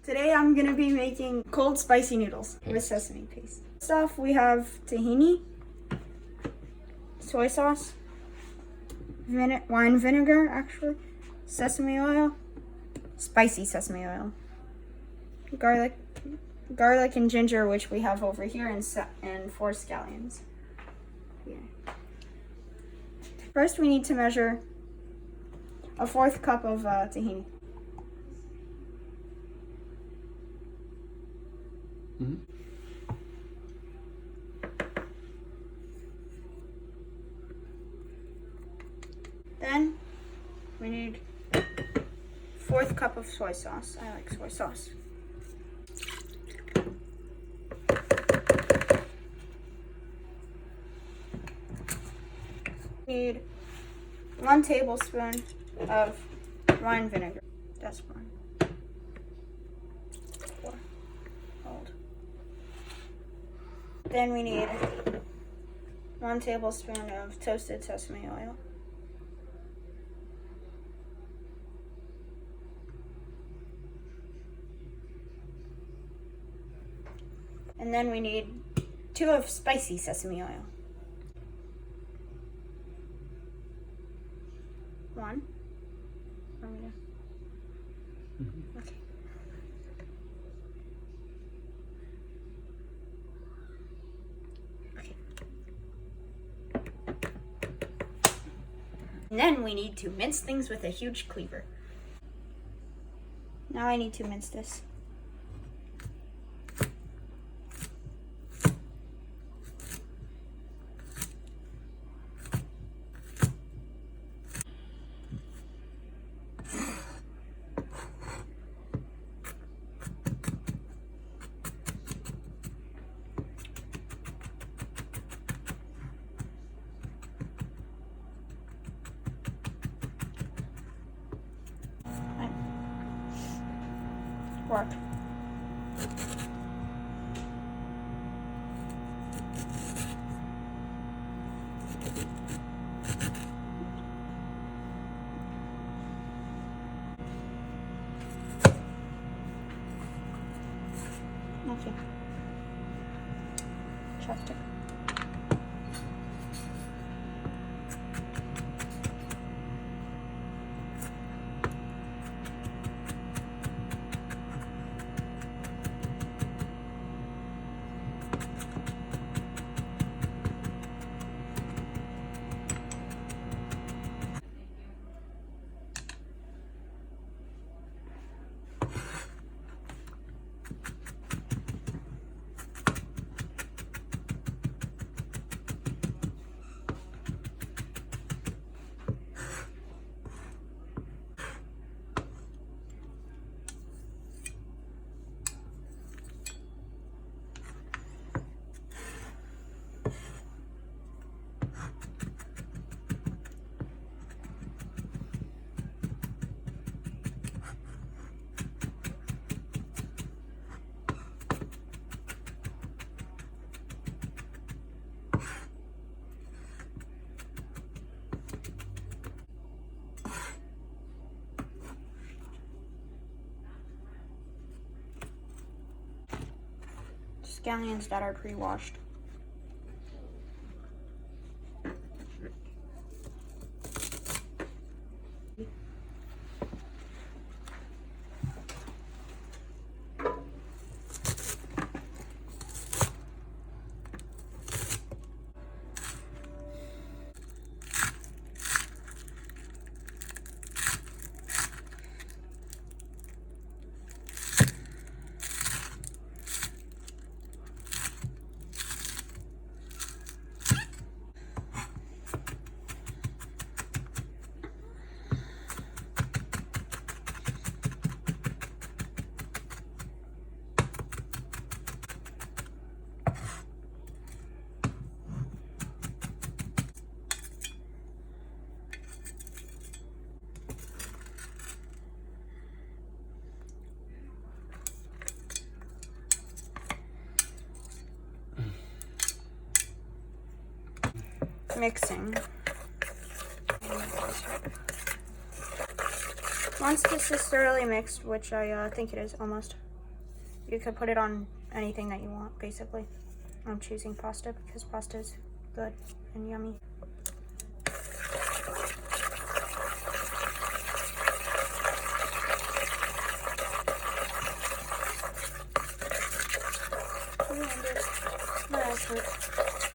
Today I'm gonna be making cold spicy noodles with sesame paste. First off, we have tahini, soy sauce, wine vinegar, actually, sesame oil, spicy sesame oil, garlic and ginger, which we have over here, and 4 scallions. Yeah. First, we need to measure a 1/4 cup of tahini. Then we need 1/4 cup of soy sauce. I like soy sauce. We need 1 tablespoon of wine vinegar. That's fine. Hold. Then we need 1 tablespoon of toasted sesame oil. And then we need 2 of spicy sesame oil. 1. Okay. And then we need to mince things with a huge cleaver. Now I need to mince this. Work. Okay. Chopstick. Scallions that are pre-washed. Mixing. Once this is thoroughly mixed, which I think it is almost, You could put it on anything that you want, basically. I'm choosing pasta because pasta is good and yummy. Not as good.